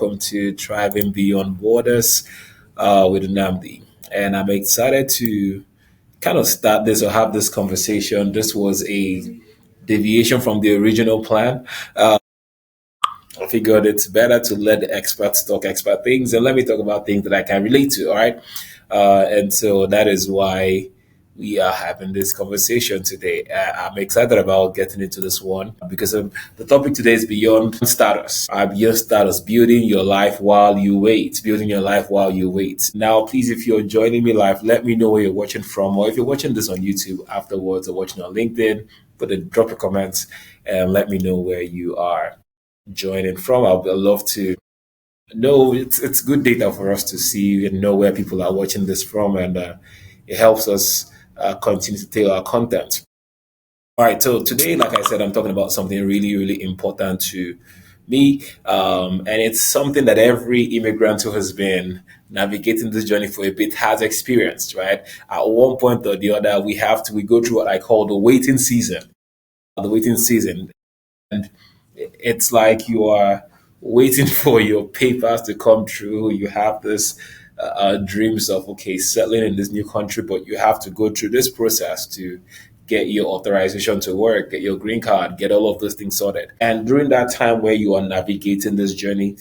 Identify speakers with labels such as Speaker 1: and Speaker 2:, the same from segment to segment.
Speaker 1: welcome to Thriving Beyond Borders with Namdi. And I'm excited to kind of start this or have this conversation. This was a deviation from the original plan. I figured it's better to let the experts talk expert things and let me talk about things that I can relate to. All right. And so that is why we are having this conversation today. I'm excited about getting into this one because the topic today is beyond status. Beyond status, building your life while you wait, building your life while you wait. Now, please, if you're joining me live, let me know where you're watching from, or if you're watching this on YouTube afterwards or watching on LinkedIn, drop a comment and let me know where you are joining from. I'd love to know. It's good data for us to see and know where people are watching this from, and it helps us continue to tailor our content. All right, so today, like I said, I'm talking about something really, really important to me, and it's something that every immigrant who has been navigating this journey for a bit has experienced. Right, at one point or the other, we go through what I call the waiting season. The waiting season, and it's like you are waiting for your papers to come through. You have this dreams of okay settling in this new country, but you have to go through this process to get your authorization to work, get your green card, get all of those things sorted. And during that time where you are navigating this journey,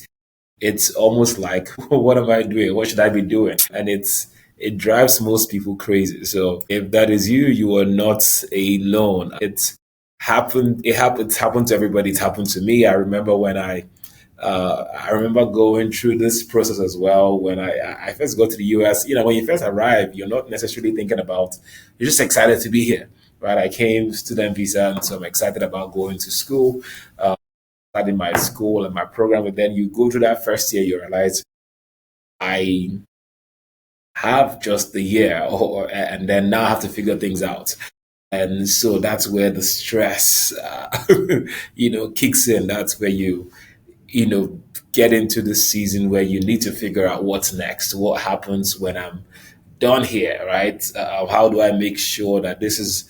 Speaker 1: it's almost like, what am I doing? What should I be doing? And it drives most people crazy. So if that is you, you are not alone. It's happened to everybody. It's happened to me. I remember going through this process as well when I first got to the US. You know, when you first arrive, you're not necessarily thinking about, you're just excited to be here, right? I came student visa, and so I'm excited about going to school, starting my school and my program. And then you go through that first year, you realize I have just the year, and then now I have to figure things out. And so that's where the stress, kicks in. That's where you know, get into the season where you need to figure out what's next. What happens when I'm done here, right? How do I make sure that this is,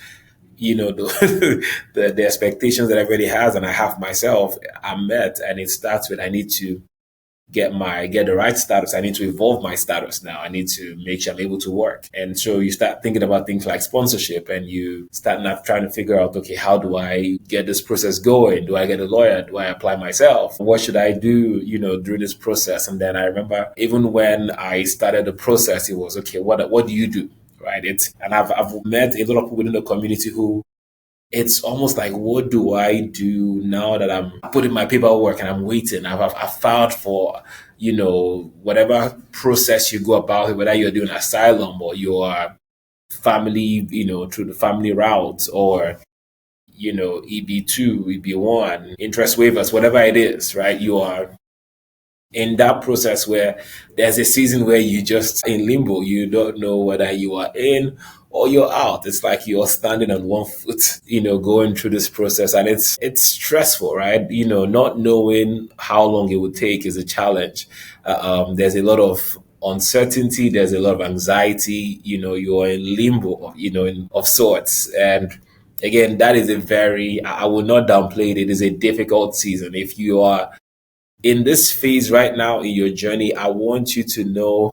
Speaker 1: the expectations that everybody has and I have myself are met? And it starts with I need to get the right status. I need to evolve my status now. I need to make sure I'm able to work. And so you start thinking about things like sponsorship, and you start not trying to figure out, okay, how do I get this process going? Do I get a lawyer? Do I apply myself? What should I do, during this process? And then I remember even when I started the process, it was okay, what do you do? Right. I've met a lot of people within the community who it's almost like, what do I do now that I'm putting my paperwork and I'm waiting? I've filed for, whatever process you go about, whether you're doing asylum or your family, through the family route, or, EB2, EB1, interest waivers, whatever it is, right? You are in that process where there's a season where you just in limbo. You don't know whether you are in or you're out. It's like you're standing on one foot, going through this process, and it's stressful, right? Not knowing how long it would take is a challenge. There's a lot of uncertainty. There's a lot of anxiety. You're in limbo, of sorts. And again, that is I will not downplay it. It is a difficult season. If you are in this phase right now in your journey, I want you to know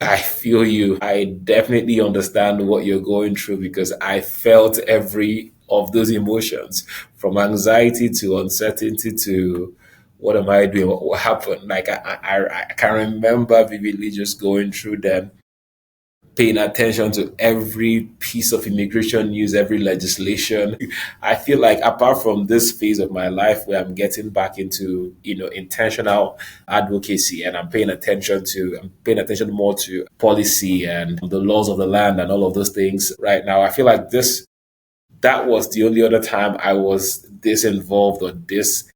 Speaker 1: I feel you. I definitely understand what you're going through because I felt every of those emotions, from anxiety to uncertainty to what am I doing? What happened? Like I can remember vividly just going through them, paying attention to every piece of immigration news, every legislation. I feel like apart from this phase of my life where I'm getting back into, intentional advocacy, and I'm paying attention more to policy and the laws of the land and all of those things right now. I feel like that was the only other time I was this involved or this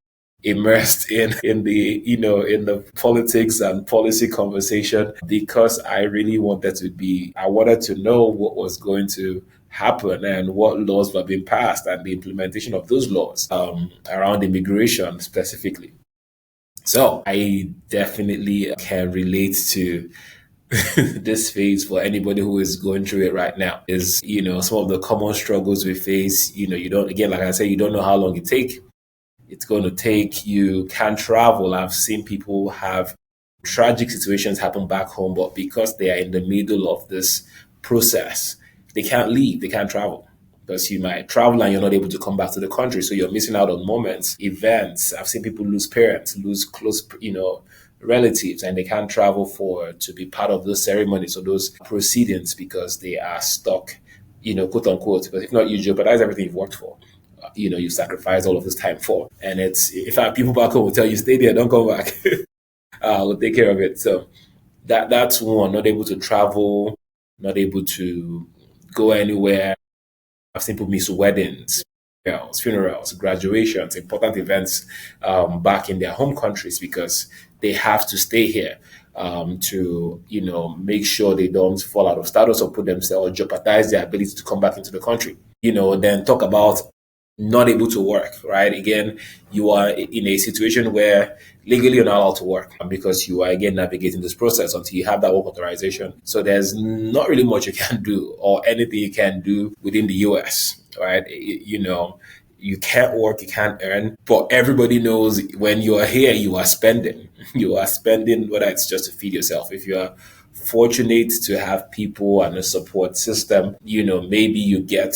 Speaker 1: immersed in the in the politics and policy conversation, because I wanted to know what was going to happen and what laws were being passed and the implementation of those laws around immigration specifically. So I definitely can relate to this phase for anybody who is going through it right now. Is some of the common struggles we face. You don't, again, like I said, you don't know how long it take. It's going to take, you can't travel. I've seen people have tragic situations happen back home, but because they are in the middle of this process, they can't leave, they can't travel. Because you might travel and you're not able to come back to the country. So you're missing out on moments, events. I've seen people lose parents, lose close, relatives, and they can't travel for to be part of those ceremonies or those proceedings because they are stuck, quote unquote. But if not, you jeopardize everything you've worked for. You sacrifice all of this time for. And it's, in fact, people back home will tell you, stay there, don't come back. We'll take care of it. So that's one, not able to travel, not able to go anywhere. I've seen people miss weddings, funerals, graduations, important events back in their home countries because they have to stay here to, make sure they don't fall out of status or put themselves or jeopardize their ability to come back into the country. Then talk about not able to work, right? Again, you are in a situation where legally you're not allowed to work because you are again navigating this process until you have that work authorization. So there's not really much you can do or anything you can do within the US, right? You can't work, you can't earn, but everybody knows when you are here, you are spending. You are spending, whether it's just to feed yourself. If you are fortunate to have people and a support system, maybe you get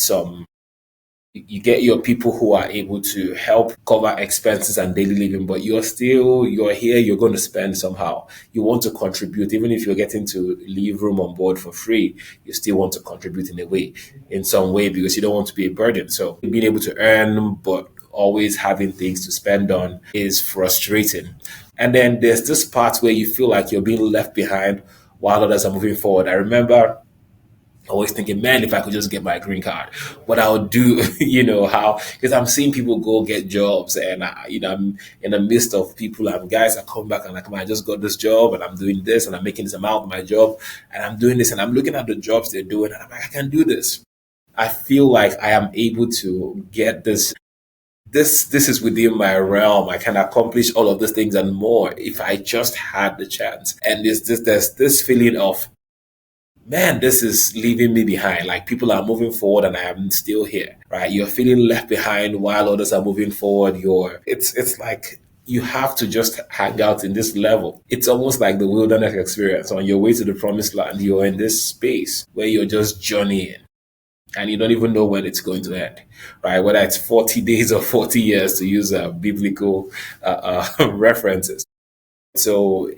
Speaker 1: your people who are able to help cover expenses and daily living, but you're here, you're going to spend somehow. You want to contribute, even if you're getting to leave room on board for free, you still want to contribute in some way, because you don't want to be a burden. So being able to earn, but always having things to spend on is frustrating. And then there's this part where you feel like you're being left behind while others are moving forward. I remember always thinking, man, if I could just get my green card, what I would do, how, because I'm seeing people go get jobs and, I'm in the midst of people and guys are coming back and like, man, I just got this job and I'm doing this and I'm making this amount of my job and I'm doing this and I'm looking at the jobs they're doing and I'm like, I can do this. I feel like I am able to get this. This is within my realm. I can accomplish all of these things and more if I just had the chance. And there's this feeling of, man, this is leaving me behind. Like people are moving forward and I am still here, right? You're feeling left behind while others are moving forward. It's like you have to just hang out in this level. It's almost like the wilderness experience. On your way to the promised land, you're in this space where you're just journeying and you don't even know when it's going to end, right? Whether it's 40 days or 40 years to use biblical references. So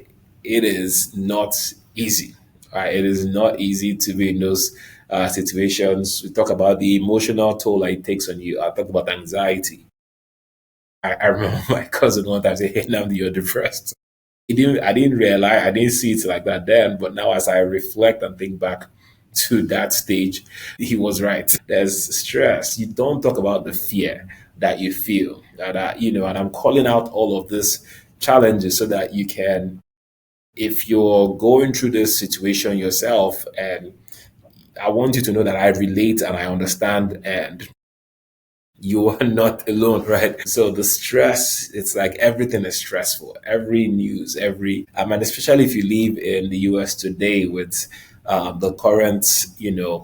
Speaker 1: it is not easy. Right? It is not easy to be in those situations. We talk about the emotional toll that it takes on you. I talk about anxiety. I remember my cousin one time saying, "Hey, now you're depressed." I didn't realize, I didn't see it like that then. But now, as I reflect and think back to that stage, he was right. There's stress. You don't talk about the fear that you feel. And I'm calling out all of these challenges so that you can, if you're going through this situation yourself, and I want you to know that I relate and I understand and you are not alone, right? So the stress, it's like everything is stressful. Every news, and especially if you live in the US today with the current,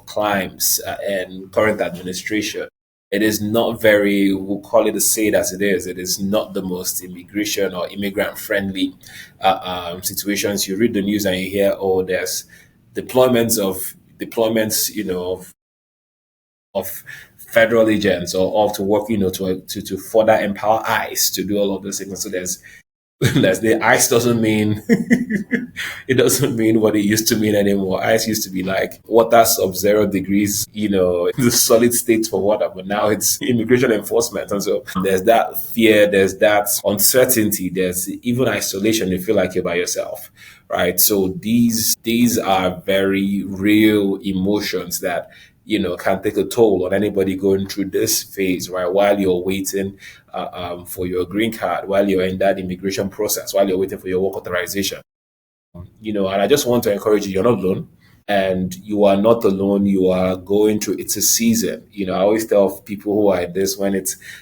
Speaker 1: climes and current administration, it is not very, we'll call it a say it as it is. It is not the most immigration or immigrant friendly situations. You read the news and you hear, oh, there's deployments, of federal agents or to work, to further empower ICE to do all of those things. So there's the ice doesn't mean it doesn't mean what it used to mean anymore. Ice used to be like water sub 0 degrees, the solid state for water, but now it's immigration enforcement. And so there's that fear, there's that uncertainty, there's even isolation. You feel like you're by yourself, right? So these are very real emotions that can take a toll on anybody going through this phase, right? While you're waiting for your green card, while you're in that immigration process, while you're waiting for your work authorization. And I just want to encourage you, you're not alone. And you are not alone. You are going through, it's a season. I always tell people who are in this,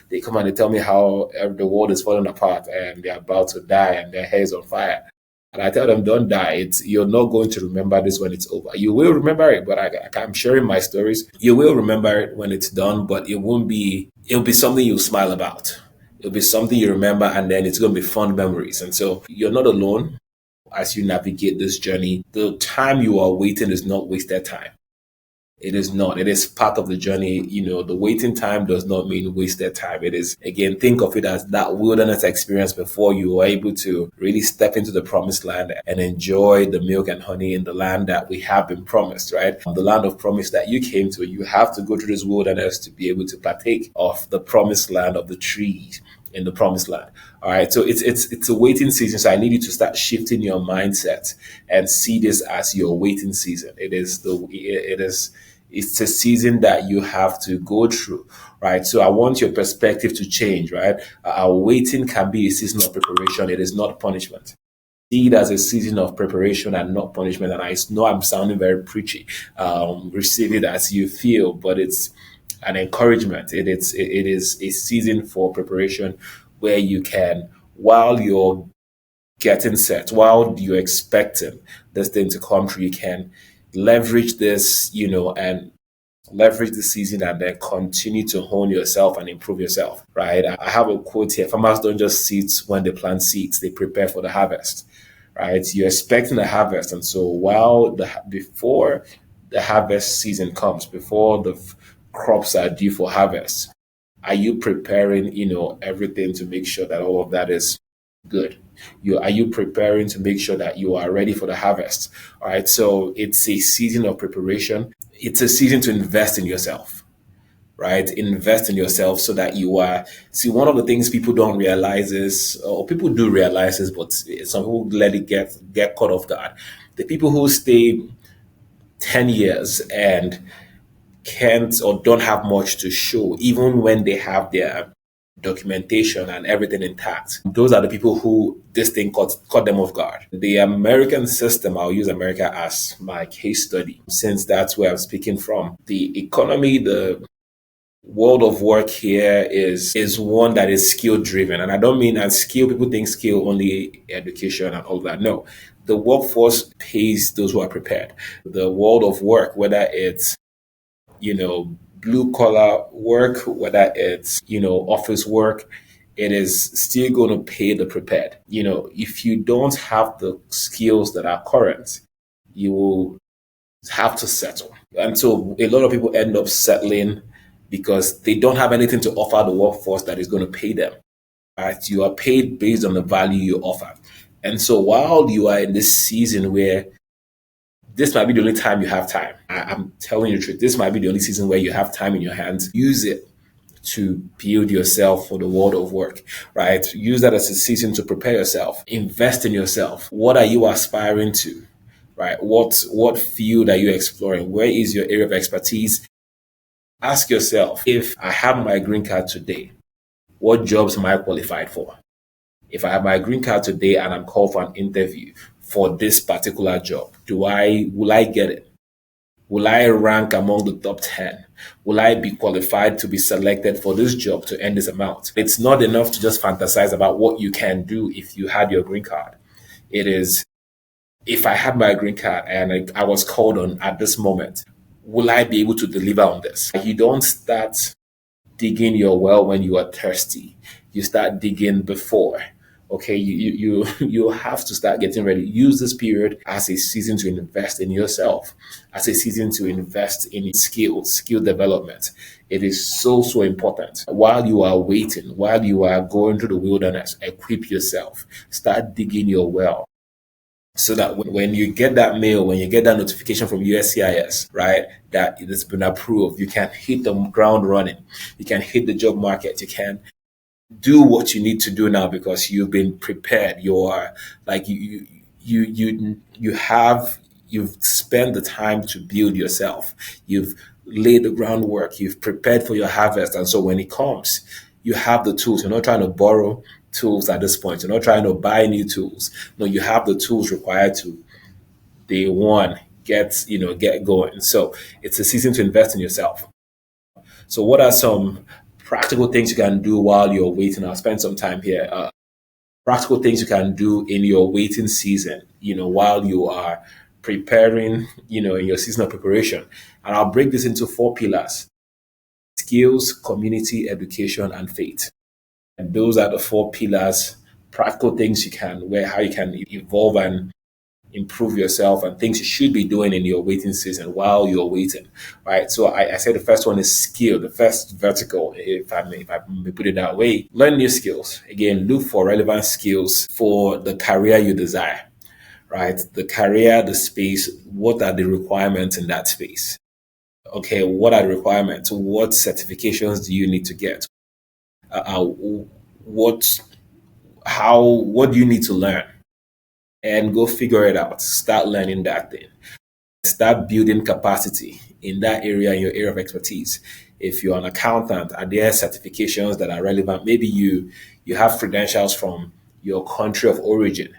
Speaker 1: they come and they tell me how the world is falling apart and they're about to die and their hair is on fire. And I tell them, don't die. You're not going to remember this when it's over. You will remember it, but I'm sharing my stories. You will remember it when it's done, but it'll be something you'll smile about. It'll be something you remember, and then it's going to be fond memories. And so you're not alone as you navigate this journey. The time you are waiting is not wasted time. It is not. It is part of the journey. The waiting time does not mean wasted time. It is, again, think of it as that wilderness experience before you are able to really step into the promised land and enjoy the milk and honey in the land that we have been promised, right? The land of promise that you came to, you have to go through this wilderness to be able to partake of the promised land, of the trees in the promised land. All right. So it's a waiting season. So I need you to start shifting your mindset and see this as your waiting season. It's a season that you have to go through, right? So I want your perspective to change, right? Waiting can be a season of preparation. It is not punishment. See it as a season of preparation and not punishment. And I know I'm sounding very preachy. Receive it as you feel, but it's an encouragement. It is a season for preparation where you can, while you're getting set, while you're expecting this thing to come through, you can leverage this, and leverage the season and then continue to hone yourself and improve yourself, right? I have a quote here: farmers don't just seed when they plant seeds, they prepare for the harvest, right? You're expecting a harvest. And so before the harvest season comes, before the crops are due for harvest, are you preparing, everything to make sure that all of that is good? Are you preparing to make sure that you are ready for the harvest? All right. So it's a season of preparation. It's a season to invest in yourself, right? Invest in yourself so that you are. See, one of the things people don't realize is, or people do realize this, but some people let it get caught off guard. The people who stay 10 years and can't or don't have much to show, even when they have their documentation and everything intact. Those are the people who this thing caught them off guard. The American system, I'll use America as my case study, since that's where I'm speaking from. The economy, the world of work here is one that is skill driven. And I don't mean as skill, people think skill only education and all that. No. The workforce pays those who are prepared. The world of work, whether it's blue collar work, whether it's, office work, it is still going to pay the prepared. If you don't have the skills that are current, you will have to settle. And so a lot of people end up settling because they don't have anything to offer the workforce that is going to pay them. Right? You are paid based on the value you offer. And so while you are in this season where this might be the only time you have time. I'm telling you the truth. This might be the only season where you have time in your hands. Use it to build yourself for the world of work, right? Use that as a season to prepare yourself. Invest in yourself. What are you aspiring to, right? What field are you exploring? Where is your area of expertise? Ask yourself, if I have my green card today, what jobs am I qualified for? If I have my green card today and I'm called for an interview for this particular job, will I get it? Will I rank among the top 10? Will I be qualified to be selected for this job to earn this amount? It's not enough to just fantasize about what you can do if you had your green card. It is, if I had my green card and I was called on at this moment, will I be able to deliver on this? You don't start digging your well when you are thirsty. You start digging before. Okay, you have to start getting ready. Use this period as a season to invest in yourself, as a season to invest in skill development. It is so important. While you are waiting, while you are going through the wilderness, equip yourself. Start digging your well, so that when you get that mail, when you get that notification from USCIS, right, that it has been approved, you can hit the ground running. You can hit the job market. You can do what you need to do now because you've been prepared. You are like you've spent the time to build yourself. You've laid the groundwork. You've prepared for your harvest, and so when it comes, you have the tools. You're not trying to borrow tools at this point. You're not trying to buy new tools. No, you have the tools required to day one get going. So it's a season to invest in yourself. So what are some practical things you can do while you're waiting? I'll spend some time here. Practical things you can do in your waiting season, while you are preparing, in your season of preparation. And I'll break this into four pillars: skills, community, education, and faith. And those are the four pillars, practical things you can, where how you can evolve and improve yourself and things you should be doing in your waiting season while you're waiting, right? So I said the first one is skill, the first vertical, if I may put it that way. Learn new skills. Again, look for relevant skills for the career you desire, right? The career, the space, what are the requirements in that space? Okay, what are the requirements? What certifications do you need to get? What, what do you need to learn? And go figure it out. Start learning that thing. Start building capacity in that area, in your area of expertise. If you're an accountant, are there certifications that are relevant? Maybe you have credentials from your country of origin.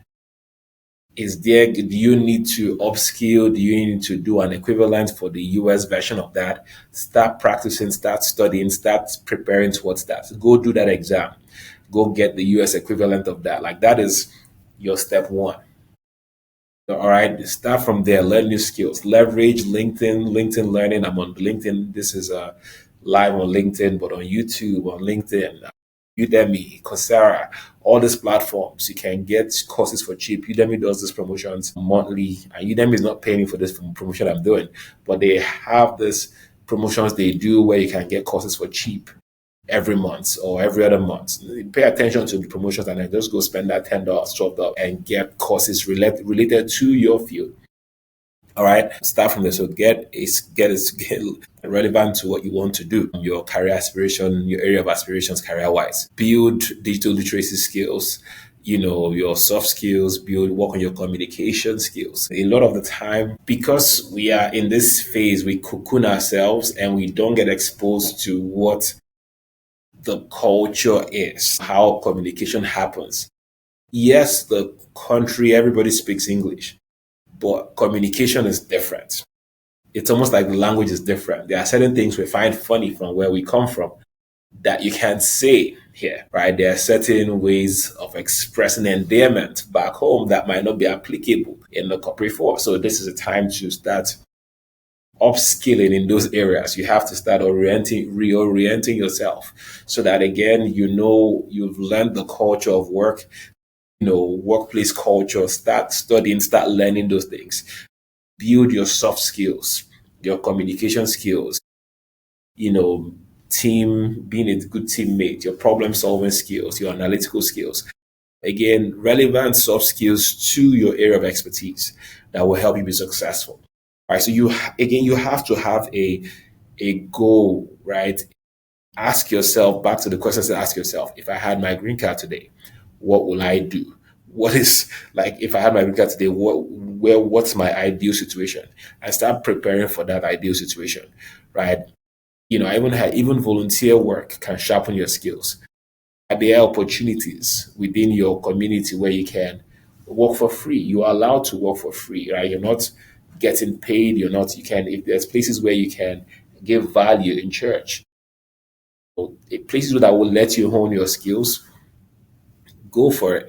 Speaker 1: Is there, do you need to upskill? Do you need to do an equivalent for the US version of that? Start practicing, start studying, start preparing towards that. Go do that exam. Go get the US equivalent of that. Like that is your step one. All right, start from there. Learn new skills. Leverage LinkedIn. LinkedIn Learning. I'm on LinkedIn. This is live on LinkedIn, but on YouTube, on LinkedIn, Udemy, Coursera, all these platforms. You can get courses for cheap. Udemy does these promotions monthly, and Udemy is not paying me for this promotion I'm doing, but they have this promotions they do where you can get courses for cheap every month or every other month. Pay attention to the promotions and then just go spend that $10, $12 and get courses related to your field. All right, start from there. So get relevant to what you want to do, your career aspiration, your area of aspirations, career wise. Build digital literacy skills. Your soft skills. Work on your communication skills. A lot of the time, because we are in this phase, we cocoon ourselves and we don't get exposed to what the culture is, how communication happens. Yes, the country, everybody speaks English, but communication is different. It's almost like the language is different. There are certain things we find funny from where we come from that you can't say here, right? There are certain ways of expressing endearment back home that might not be applicable in the corporate force. So this is a time to start upskilling in those areas. You have to start reorienting yourself so that again, you've learned the culture of work, workplace culture. Start studying, start learning those things. Build your soft skills, your communication skills, you know, being a good teammate, your problem solving skills, your analytical skills. Again, relevant soft skills to your area of expertise that will help you be successful. Right. So you have to have a goal, right? Ask yourself back to the questions to ask yourself, if I had my green card today, what will I do? What is like if I had my green card today, what's my ideal situation? And start preparing for that ideal situation, right? Even volunteer work can sharpen your skills. There are opportunities within your community where you can work for free. You are allowed to work for free, right? You're not getting paid. You can, if there's places where you can give value in church, places that will let you hone your skills, go for it,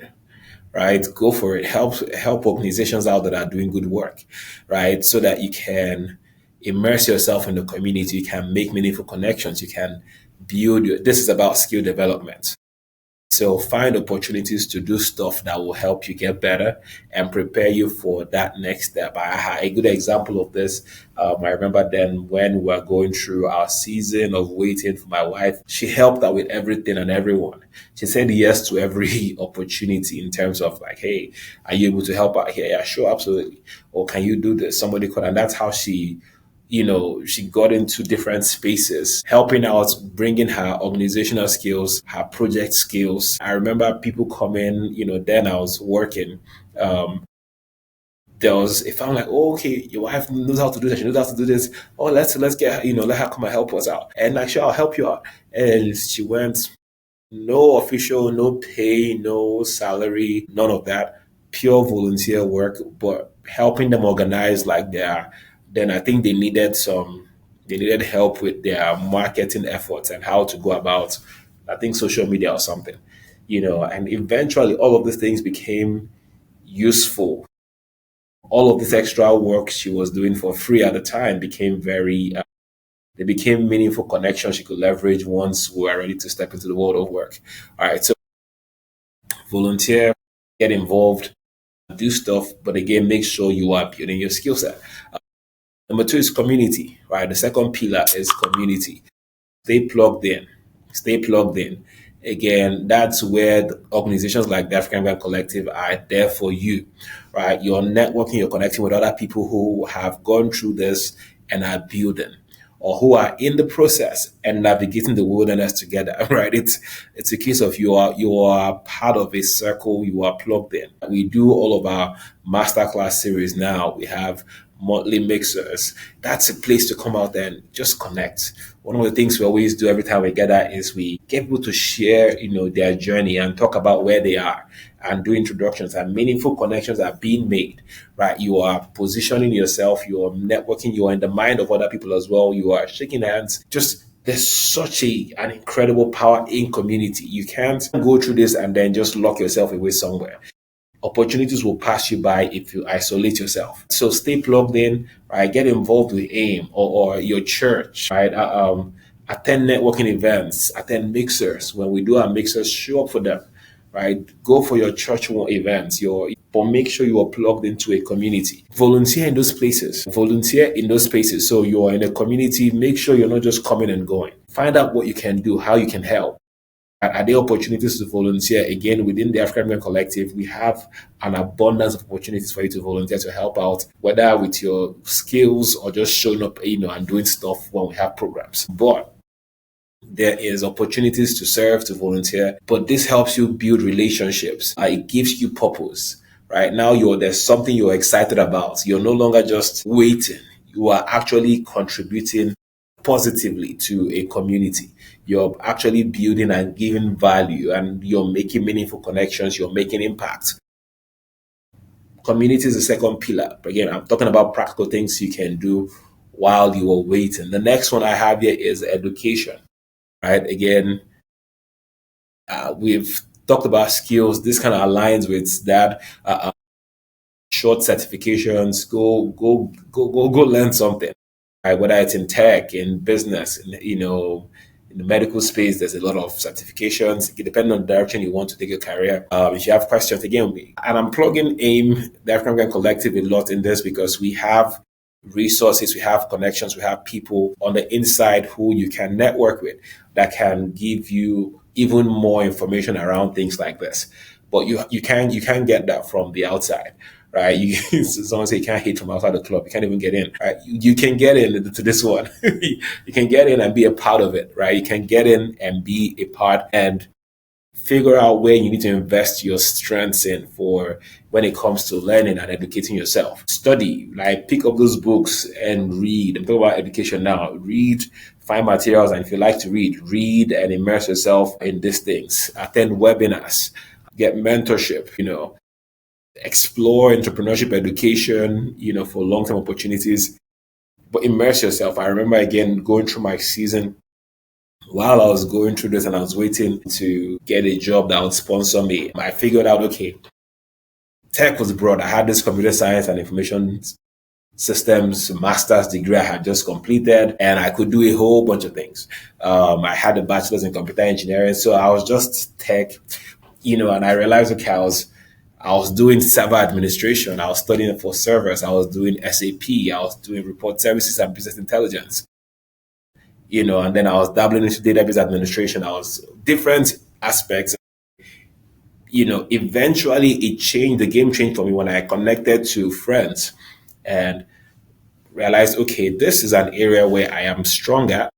Speaker 1: right? Go for it. Help organizations out that are doing good work, right? So that you can immerse yourself in the community. You can make meaningful connections. You can this is about skill development. So find opportunities to do stuff that will help you get better and prepare you for that next step. I had a good example of this. I remember then when we were going through our season of waiting for my wife, she helped out with everything and everyone. She said yes to every opportunity in terms of like, hey, are you able to help out here? Yeah, sure, absolutely. Or can you do this? Somebody could, and that's how she got into different spaces, helping out, bringing her organizational skills, her project skills. I remember people coming, then I was working. There was if I'm like, oh, okay, your wife knows how to do that, she knows how to do this. Oh, let's get her, let her come and help us out. And like, sure, I'll help you out. And she went, no official, no pay, no salary, none of that. Pure volunteer work, but helping them organize like then I think they needed help with their marketing efforts and how to go about, I think, social media or something, and eventually all of these things became useful. All of this extra work she was doing for free at the time became very They became meaningful connections you could leverage once we are ready to step into the world of work. All right, so volunteer, get involved, do stuff, but again, make sure you are building your skill set. Number two is community, right? The second pillar is community. Stay plugged in. Stay plugged in. Again, that's where the organizations like the African American Collective are there for you, right? You're networking, you're connecting with other people who have gone through this and are building, or who are in the process and navigating the wilderness together, right? It's a case of you are part of a circle, you are plugged in. We do all of our masterclass series now. We have monthly mixers. That's a place to come out and just connect. One of the things we always do every time we gather is we get people to share, their journey and talk about where they are and do introductions, and meaningful connections are being made, right? You are positioning yourself, you are networking, you are in the mind of other people as well. You are shaking hands. Just there's such an incredible power in community. You can't go through this and then just lock yourself away somewhere. Opportunities will pass you by if you isolate yourself. So stay plugged in, right? Get involved with AIM or your church, right? Attend networking events, attend mixers. When we do our mixers, show up for them, right? Go for your church events, but make sure you are plugged into a community. Volunteer in those places. Volunteer in those spaces. So you are in a community, make sure you're not just coming and going. Find out what you can do, how you can help. Are there opportunities to volunteer? Again, within the African American Collective, we have an abundance of opportunities for you to volunteer to help out, whether with your skills or just showing up, and doing stuff when we have programs. But there is opportunities to serve, to volunteer, but this helps you build relationships. It gives you purpose. Right now, there's something you're excited about. You're no longer just waiting. You are actually contributing positively to a community. You're actually building and giving value, and you're making meaningful connections. You're making impact. Community is the second pillar. Again, I'm talking about practical things you can do while you are waiting. The next one I have here is education, right? Again, we've talked about skills. This kind of aligns with that. Short certifications. Go learn something. Right? Whether it's in tech, in business, in the medical space, there's a lot of certifications. Depending on the direction you want to take your career. If you have questions, again, and I'm plugging AIM, the African American Collective, a lot in this because we have resources, we have connections, we have people on the inside who you can network with that can give you even more information around things like this. But you can't get that from the outside, right? Someone say you can't hit from outside the club. You can't even get in, right? You can get in to this one. You can get in and be a part of it, right? You can get in and be a part and figure out where you need to invest your strengths in for when it comes to learning and educating yourself. Study, like pick up those books and read. I'm talking about education now. Read, find materials, and if you like to read and immerse yourself in these things. Attend webinars, get mentorship, explore entrepreneurship education, for long-term opportunities, but immerse yourself. I remember again going through my season while I was going through this and I was waiting to get a job that would sponsor me. I figured out, okay, tech was broad. I had this computer science and information systems master's degree I had just completed, and I could do a whole bunch of things. I had a bachelor's in computer engineering, so I was just tech, and I realized, okay, I was doing server administration. I was studying for servers. I was doing SAP. I was doing report services and business intelligence. And then I was dabbling into database administration. I was different aspects. Eventually the game changed for me when I connected to friends and realized, okay, this is an area where I am stronger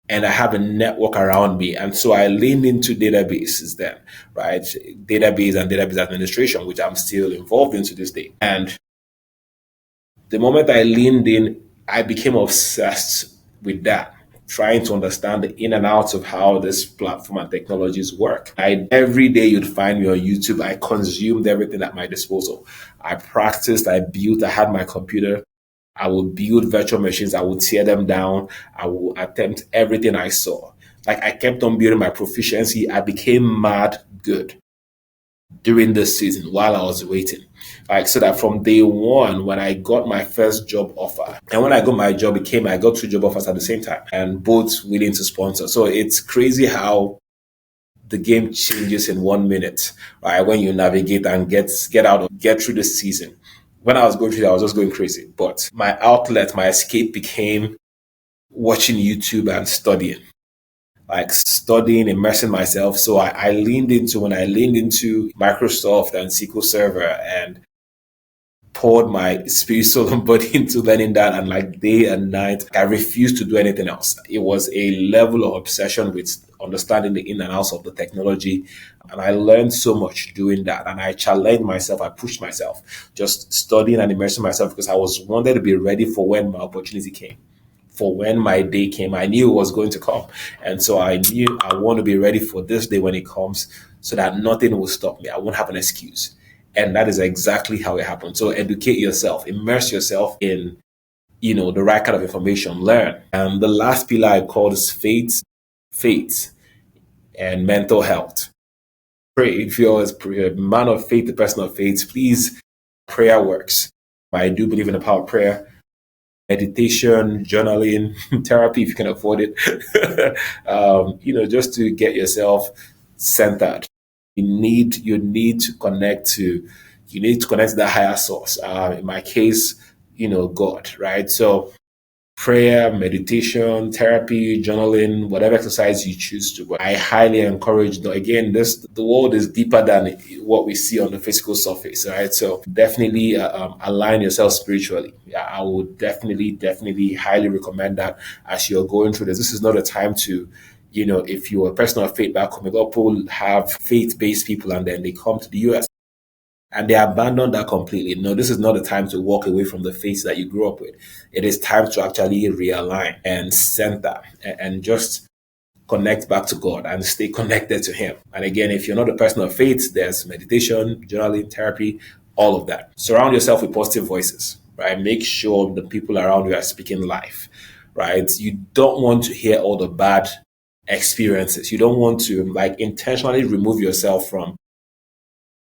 Speaker 1: and I have a network around me. And so I leaned into databases then, right? Database and database administration, which I'm still involved in to this day. And the moment I leaned in, I became obsessed with that, trying to understand the in and outs of how this platform and technologies work. Every day you'd find me on YouTube. I consumed everything at my disposal. I practiced, I built, I had my computer. I would build virtual machines. I would tear them down. I would attempt everything I saw. Like I kept on building my proficiency. I became mad good. during this season while I was waiting. Like, so that from day one, when I got my first job offer, and when I got my job, I got two job offers at the same time, and both willing to sponsor. So it's crazy how the game changes in 1 minute, right? When you navigate and get through the season. When I was going through that, I was just going crazy. But my outlet, my escape became watching YouTube and studying, like studying, immersing myself. So I leaned into when I leaned into Microsoft and SQL Server and poured my spirit, soul, and body into learning that. And like day and night, I refused to do anything else. It was a level of obsession with understanding the in and outs of the technology. And I learned so much doing that. And I challenged myself, I pushed myself, just studying and immersing myself because I was wanted to be ready for when my opportunity came. For when my day came, I knew it was going to come. And so I knew I want to be ready for this day when it comes so that nothing will stop me. I won't have an excuse. And that is exactly how it happened. So educate yourself, immerse yourself in, the right kind of information, learn. And the last pillar I call is faith and mental health. Pray. If you're a man of faith, a person of faith, please, prayer works. I do believe in the power of prayer, meditation, journaling, therapy if you can afford it. Just to get yourself centered. You need to connect to that higher source. In my case, God, right? So prayer, meditation, therapy, journaling, whatever exercise you choose to. But I highly encourage, again, the world is deeper than what we see on the physical surface, right? So definitely align yourself spiritually. Yeah, I would definitely highly recommend that as you're going through this. This is not a time to, if you're a person of faith back home, a lot of people have faith-based people and then they come to the US and they abandon that completely. No, this is not the time to walk away from the faith that you grew up with. It is time to actually realign and center and just connect back to God and stay connected to Him. And again, if you're not a person of faith, there's meditation, journaling, therapy, all of that. Surround yourself with positive voices, right? Make sure the people around you are speaking life, right? You don't want to hear all the bad experiences. You don't want to intentionally remove yourself from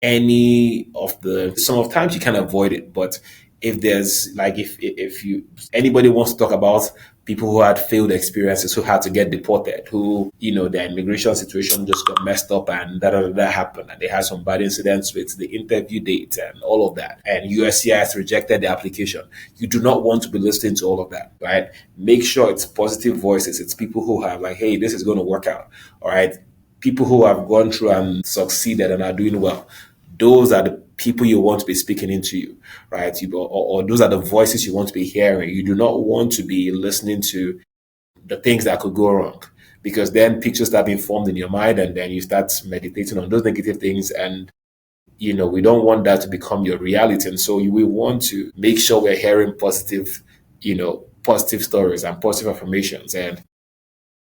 Speaker 1: any of the some of times you can avoid it, but if there's if you anybody wants to talk about people who had failed experiences, who had to get deported, who their immigration situation just got messed up and that happened and they had some bad incidents with the interview date and all of that, and USCIS rejected the application, you do not want to be listening to all of that, right? Make sure it's positive voices, it's people who have hey, this is going to work out, all right? People who have gone through and succeeded and are doing well, those are the people you want to be speaking into you, right? Or those are the voices you want to be hearing. You do not want to be listening to the things that could go wrong, because then pictures start being formed in your mind and then you start meditating on those negative things. And, we don't want that to become your reality. And so we want to make sure we're hearing positive stories and positive affirmations and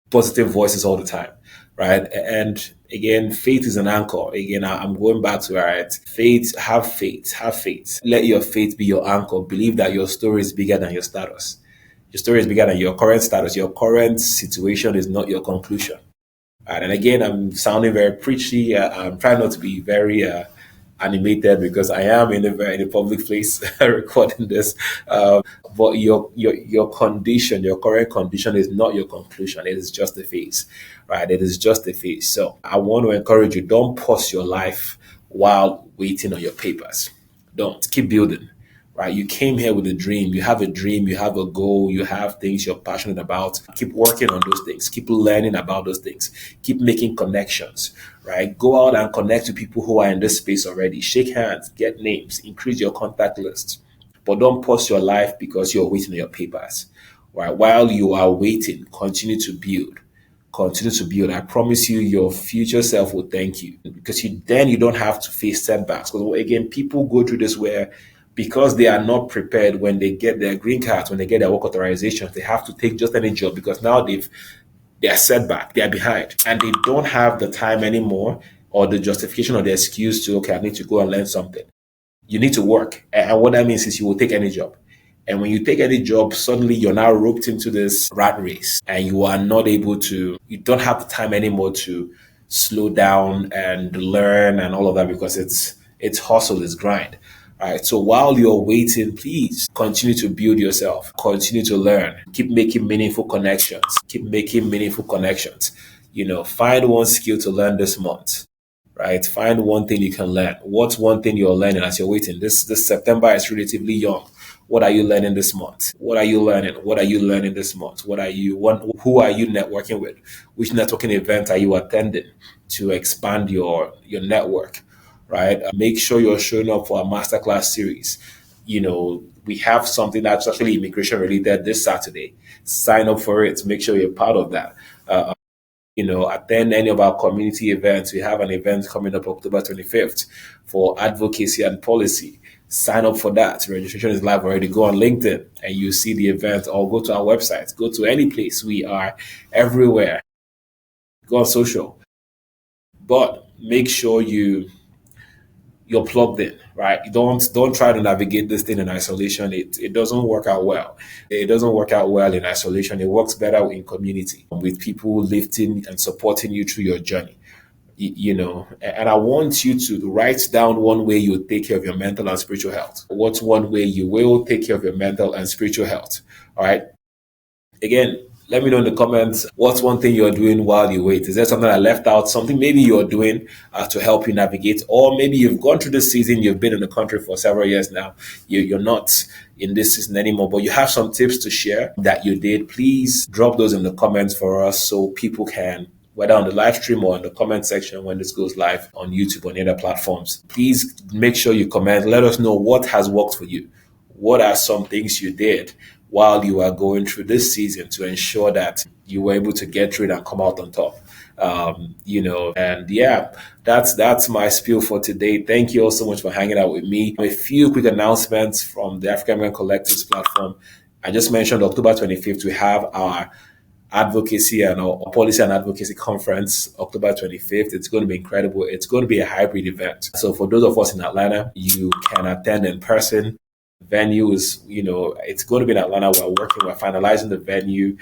Speaker 1: positive voices all the time, right? And again, faith is an anchor. Again, I'm going back to right. Faith, have faith, have faith. Let your faith be your anchor. Believe that your story is bigger than your status. Your story is bigger than your current status. Your current situation is not your conclusion. And again, I'm sounding very preachy. I'm trying not to be very animated because I am in a public place recording this. But your condition, your current condition, is not your conclusion. It is just a phase, right? It is just a phase. So I want to encourage you: don't pause your life while waiting on your papers. Don't, keep building. Right? You came here with a dream. You have a dream. You have a goal. You have things you're passionate about. Keep working on those things. Keep learning about those things. Keep making connections. Right? Go out and connect to people who are in this space already. Shake hands. Get names. Increase your contact list. But don't pause your life because you're waiting on your papers. Right? While you are waiting, continue to build. Continue to build. I promise you, your future self will thank you, because you don't have to face setbacks. Because again, people go through this where, because they are not prepared, when they get their green cards, when they get their work authorizations, they have to take just any job because now they are set back, they are behind, and they don't have the time anymore or the justification or the excuse to, okay, I need to go and learn something. You need to work. And what that means is you will take any job. And when you take any job, suddenly you're now roped into this rat race and you are not able to, you don't have the time anymore to slow down and learn and all of that because it's hustle, it's grind. All right. So while you're waiting, please continue to build yourself, continue to learn, keep making meaningful connections, keep making meaningful connections. Find one skill to learn this month, right? Find one thing you can learn. What's one thing you're learning as you're waiting? This September is relatively young. What are you learning this month? What are you learning? What are you learning this month? Who are you networking with? Which networking event are you attending to expand your network, right? Make sure you're showing up for a masterclass series. We have something that's actually immigration related this Saturday. Sign up for it. Make sure you're part of that. Attend any of our community events. We have an event coming up October 25th for advocacy and policy. Sign up for that. Registration is live already. Go on LinkedIn and you see the event, or go to our website. Go to any place. We are everywhere. Go on social. But make sure you're plugged in, right? Don't try to navigate this thing in isolation. It doesn't work out well. It doesn't work out well in isolation. It works better in community with people lifting and supporting you through your journey. And I want you to write down one way you take care of your mental and spiritual health. What's one way you will take care of your mental and spiritual health? All right. Again, let me know in the comments what's one thing you're doing while you wait. Is there something I left out? Something maybe you're doing to help you navigate, or maybe you've gone through this season. You've been in the country for several years now. You're not in this season anymore, but you have some tips to share that you did. Please drop those in the comments for us so people can, whether on the live stream or in the comment section when this goes live on YouTube or any other platforms. Please make sure you comment. Let us know what has worked for you. What are some things you did while you are going through this season to ensure that you were able to get through it and come out on top? And yeah, that's my spiel for today. Thank you all so much for hanging out with me. A few quick announcements from the African American Collectives platform. I just mentioned October 25th, we have our advocacy and our policy and advocacy conference, October 25th. It's going to be incredible. It's going to be a hybrid event. So for those of us in Atlanta, you can attend in person. Venue is, it's going to be in Atlanta. We're finalizing the venue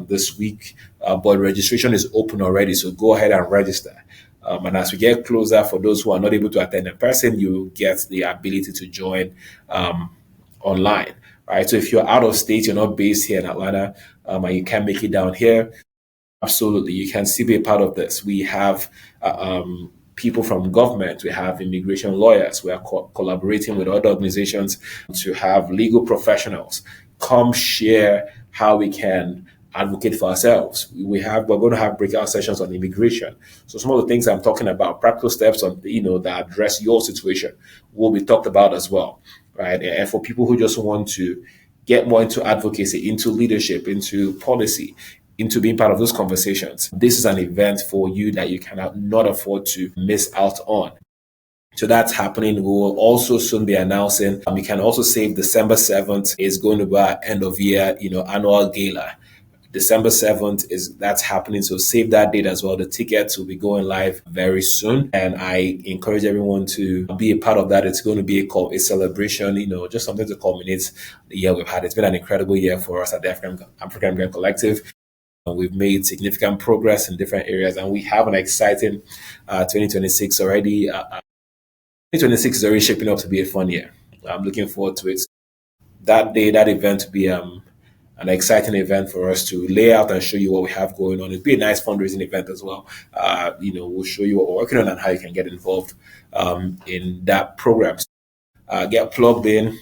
Speaker 1: this week, but registration is open already. So go ahead and register. And as we get closer, for those who are not able to attend in person, you get the ability to join online. Right. So if you're out of state, you're not based here in Atlanta, and you can't make it down here, absolutely, you can still be a part of this. We have people from government, we have immigration lawyers, we are collaborating with other organizations to have legal professionals come share how we can advocate for ourselves. We're going to have breakout sessions on immigration. So some of the things I'm talking about, practical steps on that address your situation, will be talked about as well, right? And for people who just want to get more into advocacy, into leadership, into policy, into being part of those conversations, this is an event for you that you cannot not afford to miss out on. So that's happening. We will also soon be announcing. You can also save December 7th is going to be our end of year, annual gala. December 7th that's happening. So save that date as well. The tickets will be going live very soon. And I encourage everyone to be a part of that. It's going to be a celebration, just something to culminate the year we've had. It's been an incredible year for us at the African American Collective. We've made significant progress in different areas, and we have an exciting 2026 already. 2026 is already shaping up to be a fun year. I'm looking forward to it. That event will be an exciting event for us to lay out and show you what we have going on. It'll be a nice fundraising event as well. We'll show you what we're working on and how you can get involved in that program. Get plugged in.